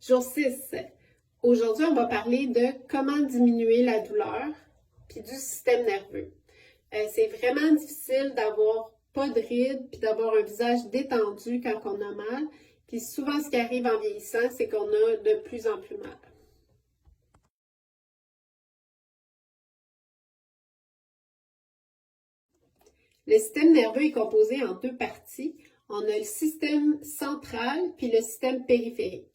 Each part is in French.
Jour 6. Aujourd'hui, on va parler de comment diminuer la douleur puis du système nerveux. C'est vraiment difficile d'avoir pas de rides puis d'avoir un visage détendu quand on a mal. Puis souvent, ce qui arrive en vieillissant, c'est qu'on a de plus en plus mal. Le système nerveux est composé en deux parties. On a le système central puis le système périphérique.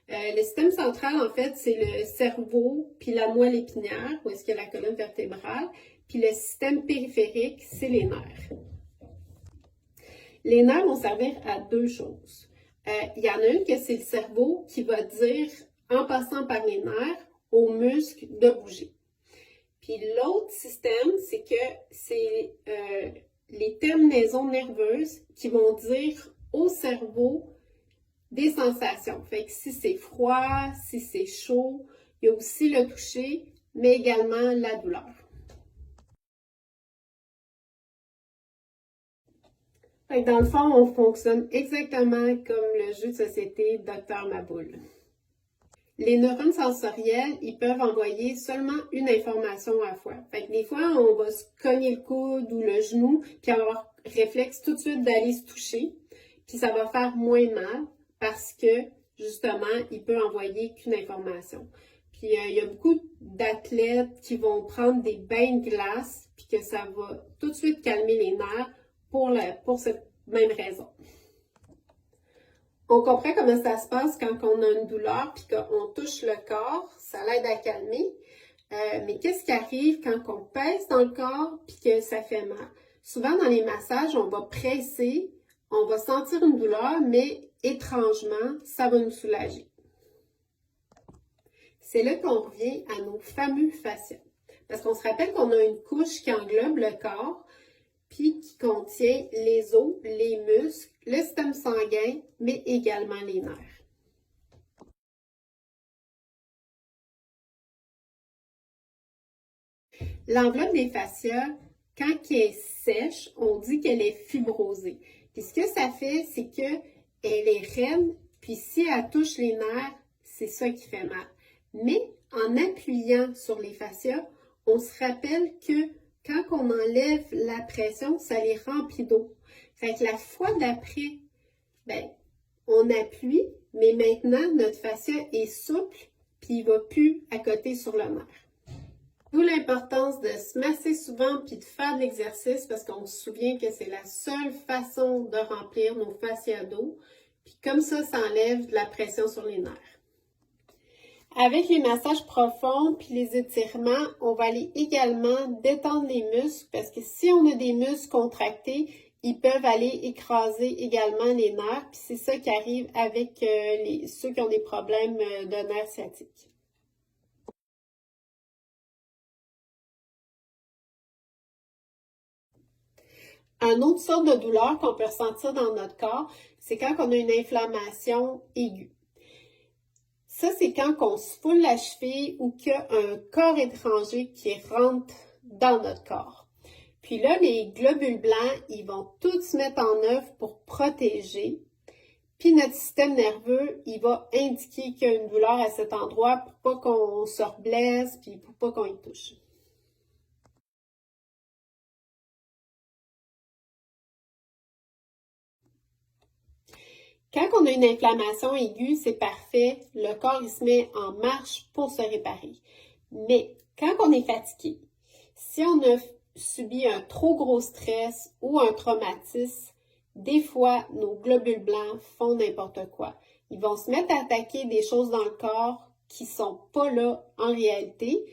Le système central, en fait, c'est le cerveau puis la moelle épinière, où est-ce qu'il y a la colonne vertébrale. Puis le système périphérique, c'est les nerfs. Les nerfs vont servir à deux choses. Il y en a une que c'est le cerveau qui va dire, en passant par les nerfs, aux muscles de bouger. Puis l'autre système, c'est que c'est les terminaisons nerveuses qui vont dire au cerveau des sensations. Fait que si c'est froid, si c'est chaud, il y a aussi le toucher, mais également la douleur. Fait que dans le fond, on fonctionne exactement comme le jeu de société Dr Maboul. Les neurones sensoriels, ils peuvent envoyer seulement une information à la fois. Fait que des fois, on va se cogner le coude ou le genou, puis avoir réflexe tout de suite d'aller se toucher, puis ça va faire moins mal parce que, justement, il peut envoyer qu'une information. Puis, il y a beaucoup d'athlètes qui vont prendre des bains de glace, puis que ça va tout de suite calmer les nerfs pour cette même raison. On comprend comment ça se passe quand on a une douleur puis qu'on touche le corps, ça l'aide à calmer. Mais qu'est-ce qui arrive quand on pèse dans le corps puis que ça fait mal? Souvent, dans les massages, on va presser, on va sentir une douleur, mais étrangement, ça va nous soulager. C'est là qu'on revient à nos fameux fascias. Parce qu'on se rappelle qu'on a une couche qui englobe le corps, puis qui contient les os, les muscles, le système sanguin, mais également les nerfs. L'enveloppe des fascias, quand elle est sèche, on dit qu'elle est fibrosée. Puis ce que ça fait, c'est qu'elle est raide, puis si elle touche les nerfs, c'est ça qui fait mal. Mais en appuyant sur les fascias, on se rappelle que quand on enlève la pression, ça les remplit d'eau. Fait que la fois d'après, on appuie, mais maintenant, notre fascia est souple, puis il ne va plus à côté sur le nerf. D'où l'importance de se masser souvent puis de faire de l'exercice parce qu'on se souvient que c'est la seule façon de remplir nos fascias d'eau. Puis comme ça enlève de la pression sur les nerfs. Avec les massages profonds puis les étirements, on va aller également détendre les muscles parce que si on a des muscles contractés, ils peuvent aller écraser également les nerfs. Puis c'est ça qui arrive avec ceux qui ont des problèmes de nerfs sciatiques. Une autre sorte de douleur qu'on peut ressentir dans notre corps, c'est quand on a une inflammation aiguë. Ça, c'est quand on se foule la cheville ou qu'il y a un corps étranger qui rentre dans notre corps. Puis là, les globules blancs, ils vont tous se mettre en œuvre pour protéger. Puis notre système nerveux, il va indiquer qu'il y a une douleur à cet endroit pour pas qu'on se reblesse, puis pour pas qu'on y touche. Quand on a une inflammation aiguë, c'est parfait, le corps il se met en marche pour se réparer. Mais quand on est fatigué, si on a subi un trop gros stress ou un traumatisme, des fois, nos globules blancs font n'importe quoi. Ils vont se mettre à attaquer des choses dans le corps qui ne sont pas là en réalité.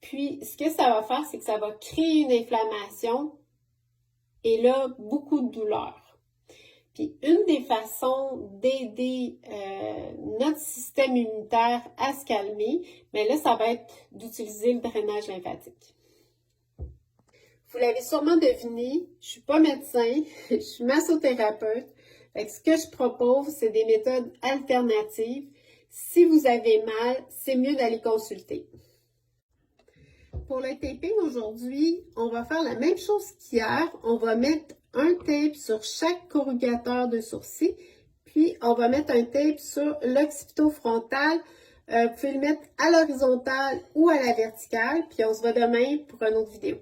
Puis, ce que ça va faire, c'est que ça va créer une inflammation et là, beaucoup de douleur. Puis une des façons d'aider notre système immunitaire à se calmer, mais là, ça va être d'utiliser le drainage lymphatique. Vous l'avez sûrement deviné, je ne suis pas médecin, je suis massothérapeute. Fait que ce que je propose, c'est des méthodes alternatives. Si vous avez mal, c'est mieux d'aller consulter. Pour le taping aujourd'hui, on va faire la même chose qu'hier. On va mettre un tape sur chaque corrugateur de sourcil, Puis, on va mettre un tape sur l'occipito-frontal. Vous pouvez le mettre à l'horizontale ou à la verticale. Puis, on se voit demain pour une autre vidéo.